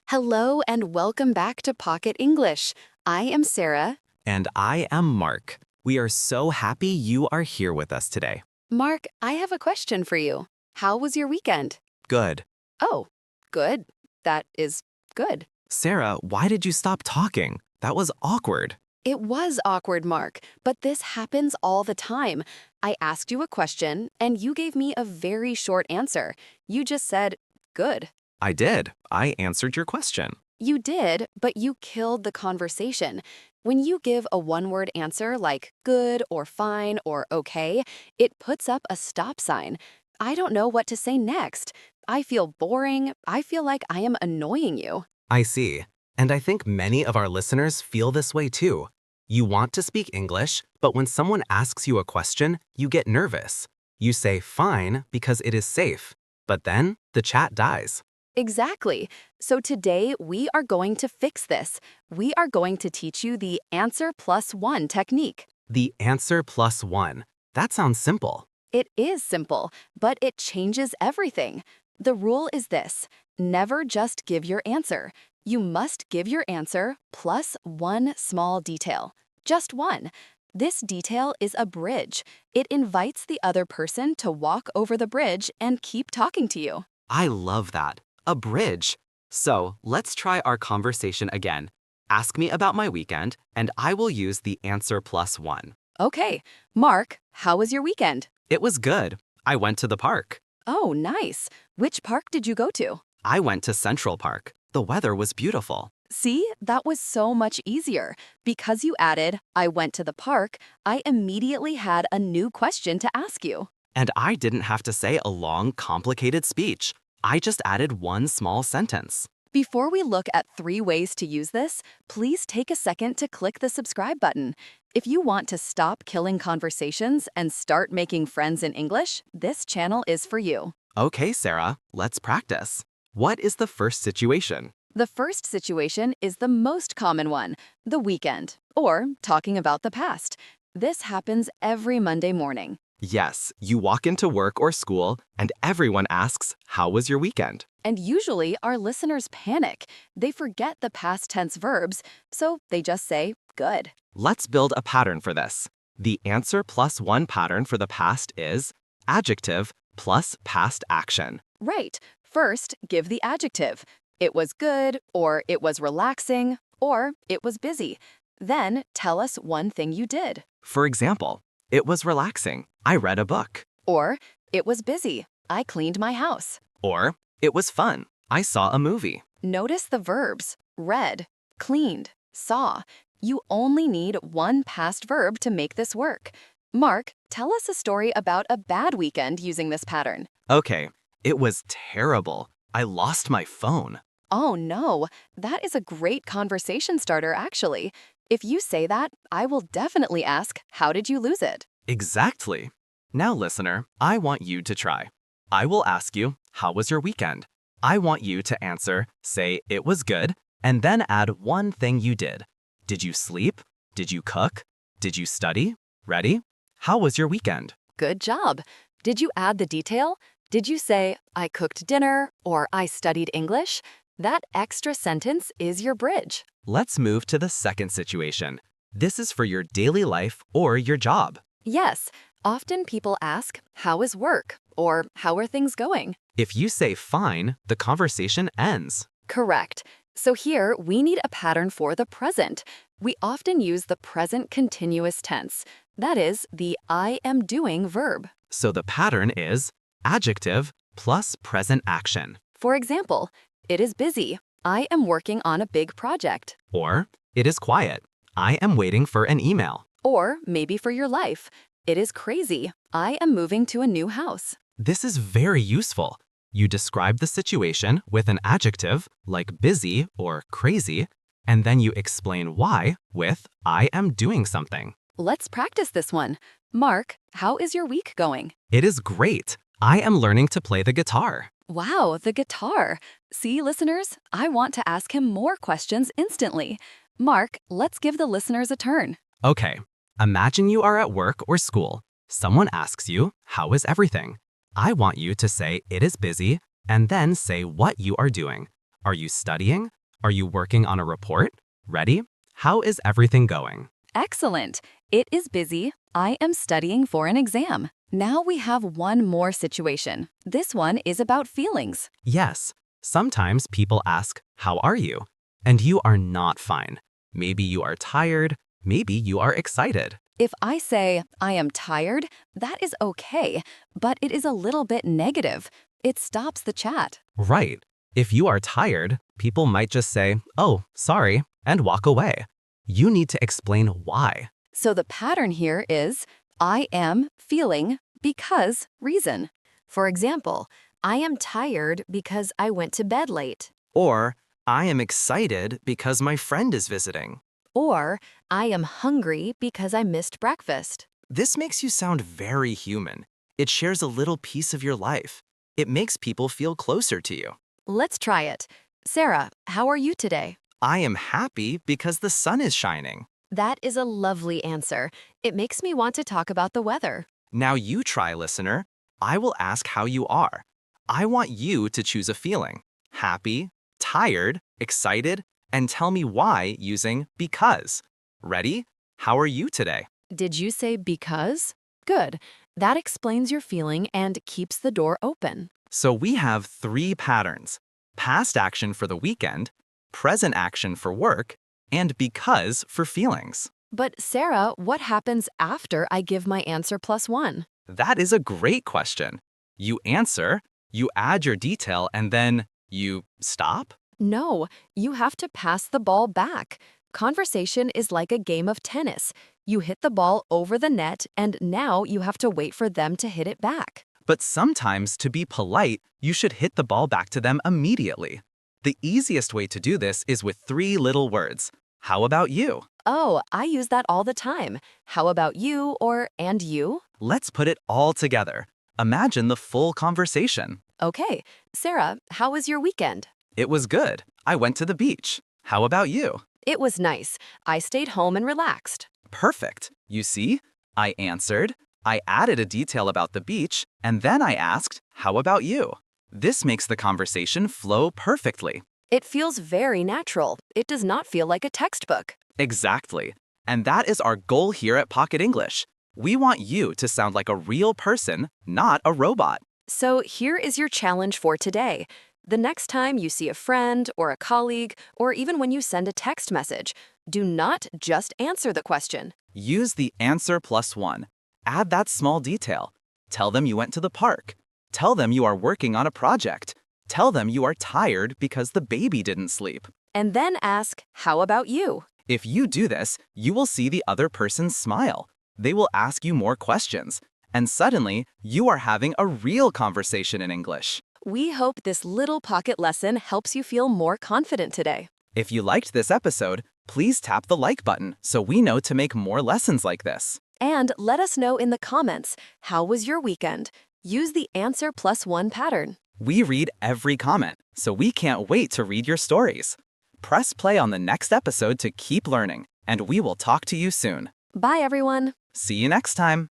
Hello and welcome back to Pocket English. I am Sarah. And I am Mark. We are so happy you are here with us today. Mark, I have a question for you. How was your weekend? Good. Oh, good. That is good. Sarah, why did you stop talking? That was awkward. It was awkward, Mark, but this happens all the time. I asked you a question and you gave me a very short answer. You just said, good. I did. I answered your question. You did, but you killed the conversation. When you give a one-word answer like good or fine or okay, it puts up a stop sign. I don't know what to say next. I feel boring. I feel like I am annoying you. I see. And I think many of our listeners feel this way too. You want to speak English, but when someone asks you a question, you get nervous. You say fine because it is safe, but then the chat dies. Exactly. So today we are going to fix this. We are going to teach you the answer plus one technique. The answer plus one. That sounds simple. It is simple, but it changes everything. The rule is this: never just give your answer. You must give your answer plus one small detail. Just one. This detail is a bridge. It invites the other person to walk over the bridge and keep talking to you. I love that. A bridge. So let's try our conversation again. Ask me about my weekend, and I will use the answer plus one. Okay, Mark, how was your weekend? It was good. I went to the park. Oh, nice. Which park did you go to? I went to Central Park. The weather was beautiful. See, that was so much easier. Because you added, I went to the park, I immediately had a new question to ask you. And I didn't have to say a long, complicated speech. I just added one small sentence. Before we look at 3 ways to use this, please take a second to click the subscribe button. If you want to stop killing conversations and start making friends in English, this channel is for you. Okay, Sarah, let's practice. What is the first situation? The first situation is the most common one, the weekend, or talking about the past. This happens every Monday morning. Yes, you walk into work or school, and everyone asks, how was your weekend? And usually our listeners panic. They forget the past tense verbs, so they just say, good. Let's build a pattern for this. The answer plus one pattern for the past is adjective plus past action. Right. First, give the adjective. It was good, or it was relaxing, or it was busy. Then tell us one thing you did. For example, it was relaxing. I read a book. Or, it was busy. I cleaned my house. Or, it was fun. I saw a movie. Notice the verbs: read, cleaned, saw. You only need one past verb to make this work. Mark, tell us a story about a bad weekend using this pattern. Okay, it was terrible. I lost my phone. Oh no, that is a great conversation starter actually. If you say that, I will definitely ask, how did you lose it? Exactly. Now, listener, I want you to try. I will ask you, how was your weekend? I want you to answer, say, it was good, and then add one thing you did. Did you sleep? Did you cook? Did you study? Ready? How was your weekend? Good job. Did you add the detail? Did you say, I cooked dinner, or I studied English? That extra sentence is your bridge. Let's move to the second situation. This is for your daily life or your job. Yes, often people ask, how is work? Or how are things going? If you say fine, the conversation ends. Correct. So here we need a pattern for the present. We often use the present continuous tense. That is the I am doing verb. So the pattern is adjective plus present action. For example, it is busy. I am working on a big project. Or, it is quiet. I am waiting for an email. Or maybe for your life. It is crazy. I am moving to a new house. This is very useful. You describe the situation with an adjective like busy or crazy, and then you explain why with I am doing something. Let's practice this one. Mark, how is your week going? It is great. I am learning to play the guitar. Wow, the guitar. See, listeners, I want to ask him more questions instantly. Mark, let's give the listeners a turn. Okay, imagine you are at work or school. Someone asks you, how is everything? I want you to say it is busy, and then say what you are doing. Are you studying? Are you working on a report? Ready? How is everything going? Excellent. It is busy. I am studying for an exam. Now we have one more situation. This one is about feelings. Yes. Sometimes people ask, how are you? And you are not fine. Maybe you are tired. Maybe you are excited. If I say, I am tired, that is okay, but it is a little bit negative. It stops the chat. Right. If you are tired, people might just say, oh, sorry, and walk away. You need to explain why. So the pattern here is, I am feeling because reason. For example, I am tired because I went to bed late. Or, I am excited because my friend is visiting. Or, I am hungry because I missed breakfast. This makes you sound very human. It shares a little piece of your life. It makes people feel closer to you. Let's try it. Sarah, how are you today? I am happy because the sun is shining. That is a lovely answer. It makes me want to talk about the weather. Now you try, listener. I will ask how you are. I want you to choose a feeling. Happy, tired, excited, and tell me why using because. Ready? How are you today? Did you say because? Good. That explains your feeling and keeps the door open. So we have 3 patterns: past action for the weekend, present action for work, and because for feelings. But Sarah, what happens after I give my answer +1? That is a great question. You answer, you add your detail, and then you stop? No, you have to pass the ball back. Conversation is like a game of tennis. You hit the ball over the net, and now you have to wait for them to hit it back. But sometimes, to be polite, you should hit the ball back to them immediately. The easiest way to do this is with 3 little words. How about you? Oh, I use that all the time. How about you or and you? Let's put it all together. Imagine the full conversation. Okay, Sarah, how was your weekend? It was good. I went to the beach. How about you? It was nice. I stayed home and relaxed. Perfect. You see, I answered, I added a detail about the beach, and then I asked, how about you? This makes the conversation flow perfectly. It feels very natural. It does not feel like a textbook. Exactly. And that is our goal here at Pocket English. We want you to sound like a real person, not a robot. So here is your challenge for today. The next time you see a friend or a colleague, or even when you send a text message, do not just answer the question. Use the answer +1. Add that small detail. Tell them you went to the park. Tell them you are working on a project. Tell them you are tired because the baby didn't sleep. And then ask, how about you? If you do this, you will see the other person smile. They will ask you more questions. And suddenly, you are having a real conversation in English. We hope this little pocket lesson helps you feel more confident today. If you liked this episode, please tap the like button so we know to make more lessons like this. And let us know in the comments, how was your weekend? Use the answer +1 pattern. We read every comment, so we can't wait to read your stories. Press play on the next episode to keep learning, and we will talk to you soon. Bye, everyone. See you next time.